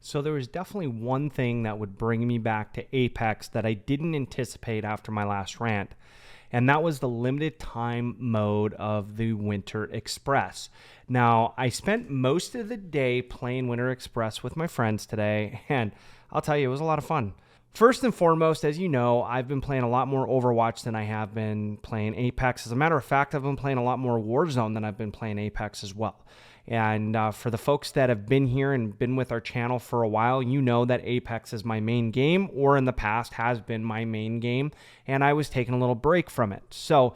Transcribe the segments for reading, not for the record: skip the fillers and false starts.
So there was definitely one thing that would bring me back to Apex that I didn't anticipate after my last rant, and that was the limited time mode of the Winter Express. Now, I spent most of the day playing Winter Express with my friends today, and I'll tell you, it was a lot of fun. First and foremost, as you know, I've been playing a lot more Overwatch than I have been playing Apex. As a matter of fact, I've been playing a lot more Warzone than I've been playing Apex as well. And for the folks that have been here and been with our channel for a while, you know that Apex is my main game, or in the past has been my main game, and I was taking a little break from it. So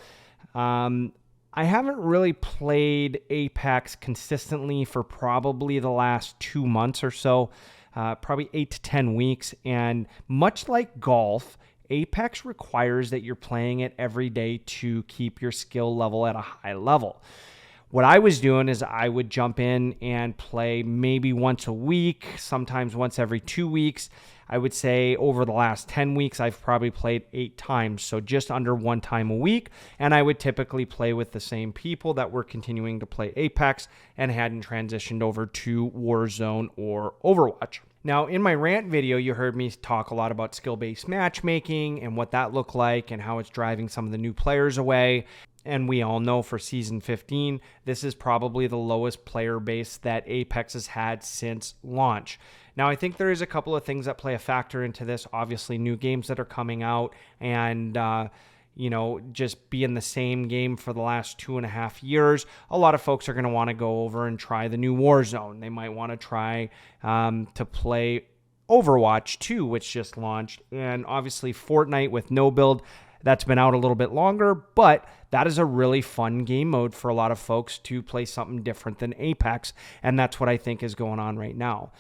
I haven't really played Apex consistently for probably the last 2 months or so, probably 8 to 10 weeks. And much like golf, Apex requires that you're playing it every day to keep your skill level at a high level. What I was doing is I would jump in and play maybe once a week, sometimes once every 2 weeks. I would say over the last 10 weeks, I've probably played 8 times, so just under 1 time a week. And I would typically play with the same people that were continuing to play Apex and hadn't transitioned over to Warzone or Overwatch. Now, in my rant video, you heard me talk a lot about skill-based matchmaking and what that looked like and how it's driving some of the new players away. And we all know for Season 15, this is probably the lowest player base that Apex has had since launch. Now, I think there is a couple of things that play a factor into this. Obviously, new games that are coming out and, just being the same game for the last 2.5 years. A lot of folks are going to want to go over and try the new Warzone. They might want to try to play Overwatch 2, which just launched. And obviously, Fortnite with no build. That's been out a little bit longer, but that is a really fun game mode for a lot of folks to play something different than Apex, and that's what I think is going on right now.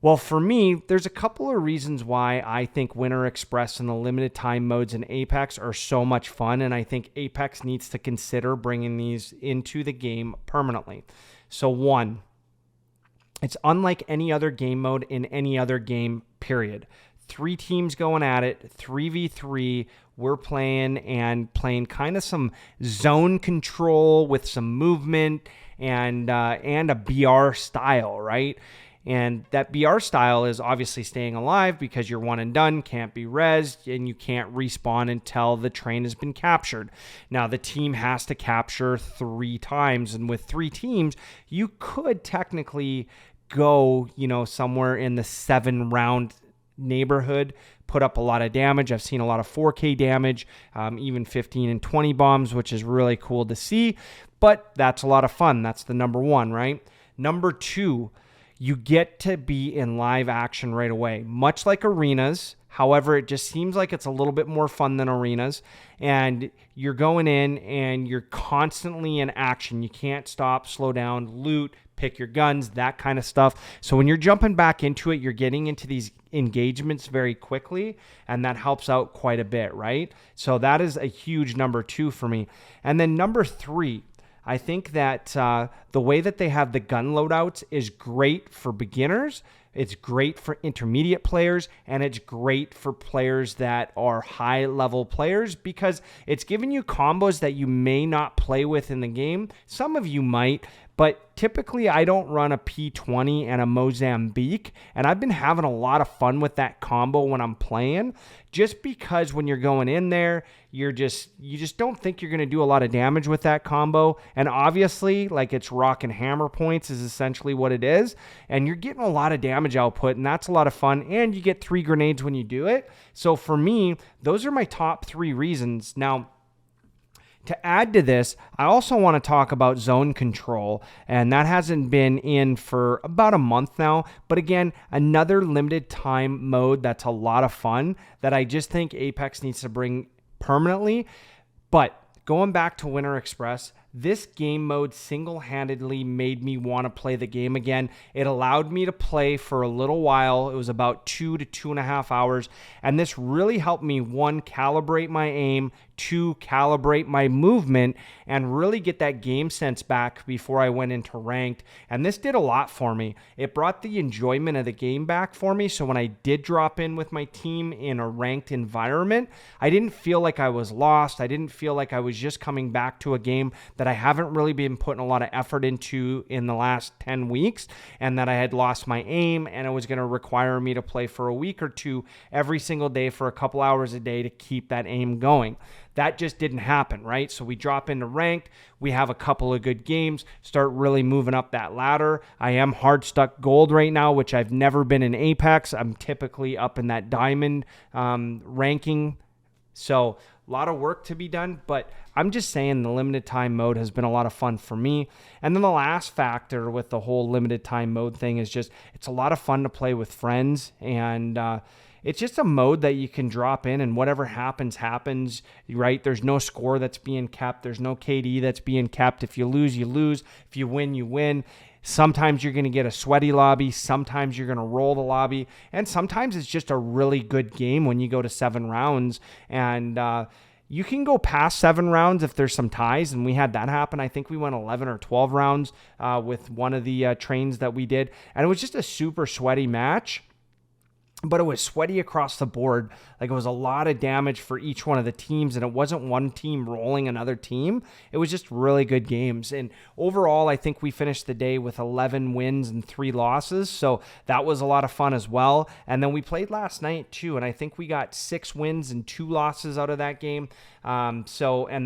Well, for me, there's a couple of reasons why I think Winter Express and the limited time modes in Apex are so much fun, and I think Apex needs to consider bringing these into the game permanently. So one, it's unlike any other game mode in any other game, period. 3 teams going at it, 3v3. We're playing kind of some zone control with some movement and a BR style, right? And that BR style is obviously staying alive because you're one and done, can't be rezzed, and you can't respawn until the train has been captured. Now, the team has to capture 3 times, and with 3 teams, you could technically go, somewhere in the 7-round neighborhood, put up a lot of damage. I've seen a lot of 4K damage, even 15 and 20 bombs, which is really cool to see, but that's a lot of fun. That's the number one, right? Number 2, you get to be in live action right away, much like arenas. However, it just seems like it's a little bit more fun than arenas, and you're going in and you're constantly in action. You can't stop, slow down, loot, pick your guns, that kind of stuff. So when you're jumping back into it, you're getting into these engagements very quickly, and that helps out quite a bit, right? So that is a huge number 2 for me. And then number 3, I think that the way that they have the gun loadouts is great for beginners. It's great for intermediate players, and it's great for players that are high-level players because it's giving you combos that you may not play with in the game. Some of you might, but typically I don't run a P20 and a Mozambique, and I've been having a lot of fun with that combo when I'm playing, just because when you're going in there, you just don't think you're going to do a lot of damage with that combo. And obviously, like, it's rock and hammer points is essentially what it is, and you're getting a lot of damage output, and that's a lot of fun, and you get 3 grenades when you do it. So for me, those are my top 3 reasons. Now, to add to this, I also want to talk about zone control, and that hasn't been in for about a month now. But again, another limited time mode that's a lot of fun that I just think Apex needs to bring permanently. But going back to Winter Express, this game mode single-handedly made me want to play the game again. It allowed me to play for a little while. It was about 2 to 2.5 hours, and this really helped me, 1, calibrate my aim, 2, calibrate my movement, and really get that game sense back before I went into ranked. And this did a lot for me. It brought the enjoyment of the game back for me, so when I did drop in with my team in a ranked environment, I didn't feel like I was lost. I didn't feel like I was just coming back to a game that that I haven't really been putting a lot of effort into in the last 10 weeks, and that I had lost my aim, and it was going to require me to play for a week or two every single day for a couple hours a day to keep that aim going. That just didn't happen, right? So we drop into ranked, we have a couple of good games, start really moving up that ladder. I am hard stuck gold right now, which I've never been in Apex. I'm typically up in that diamond ranking. So a lot of work to be done, but I'm just saying the limited time mode has been a lot of fun for me. And then the last factor with the whole limited time mode thing is just, it's a lot of fun to play with friends, and it's just a mode that you can drop in and whatever happens, happens, right? There's no score that's being kept. There's no KD that's being kept. If you lose, you lose. If you win, you win. Sometimes you're going to get a sweaty lobby. Sometimes you're going to roll the lobby. And sometimes it's just a really good game when you go to 7 rounds. And you can go past 7 rounds if there's some ties. And we had that happen. I think we went 11 or 12 rounds with one of the trains that we did. And it was just a super sweaty match. But it was sweaty across the board. Like, it was a lot of damage for each one of the teams, and it wasn't one team rolling another team. It was just really good games. And overall, I think we finished the day with 11 wins and 3 losses. So that was a lot of fun as well. And then we played last night too, and I think we got 6 wins and 2 losses out of that game. And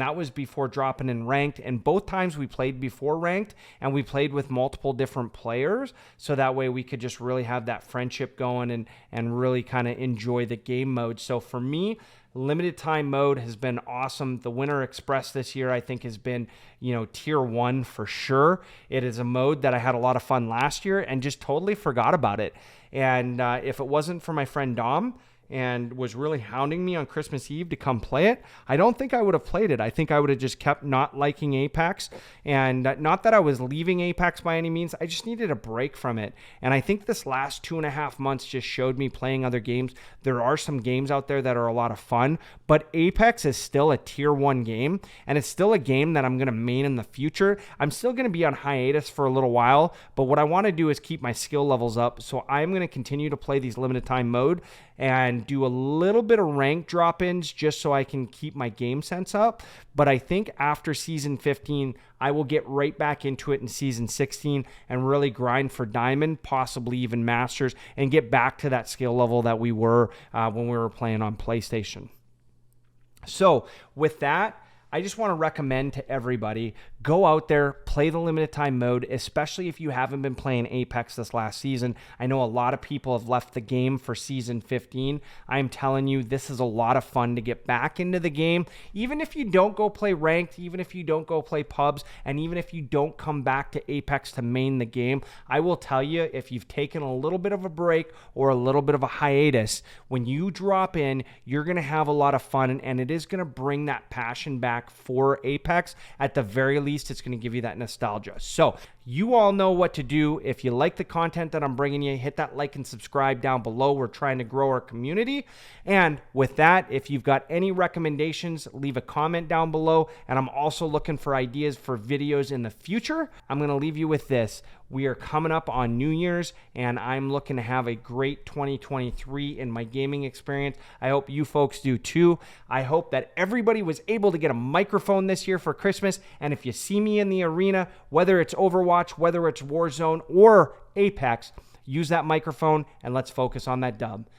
that was before dropping in ranked. And both times we played before ranked, and we played with multiple different players. So that way we could just really have that friendship going and really kind of enjoy the game mode. So for me, limited time mode has been awesome. The Winter Express this year, I think, has been, tier 1 for sure. It is a mode that I had a lot of fun last year and just totally forgot about it. And if it wasn't for my friend Dom, and was really hounding me on Christmas Eve to come play it, I don't think I would have played it. I think I would have just kept not liking Apex. And not that I was leaving Apex by any means. I just needed a break from it. And I think this last 2.5 months just showed me playing other games. There are some games out there that are a lot of fun, but Apex is still a tier 1 game, and it's still a game that I'm going to main in the future. I'm still going to be on hiatus for a little while, but what I want to do is keep my skill levels up. So I'm going to continue to play these limited time mode and do a little bit of rank drop-ins just so I can keep my game sense up. But I think after season 15, I will get right back into it in season 16 and really grind for diamond, possibly even masters, and get back to that skill level that we were when we were playing on PlayStation. So with that, I just want to recommend to everybody, go out there, play the limited time mode, especially if you haven't been playing Apex this last season. I know a lot of people have left the game for season 15. I'm telling you, this is a lot of fun to get back into the game. Even if you don't go play ranked, even if you don't go play pubs, and even if you don't come back to Apex to main the game, I will tell you, if you've taken a little bit of a break or a little bit of a hiatus, when you drop in, you're going to have a lot of fun, and it is going to bring that passion back for Apex. At the very least, it's going to give you that nostalgia. So you all know what to do. If you like the content that I'm bringing you, hit that like and subscribe down below. We're trying to grow our community. And with that, if you've got any recommendations, leave a comment down below. And I'm also looking for ideas for videos in the future. I'm going to leave you with this. We are coming up on New Year's, and I'm looking to have a great 2023 in my gaming experience. I hope you folks do too. I hope that everybody was able to get a microphone this year for Christmas. And if you see me in the arena, whether it's Overwatch, whether it's Warzone or Apex, use that microphone and let's focus on that dub.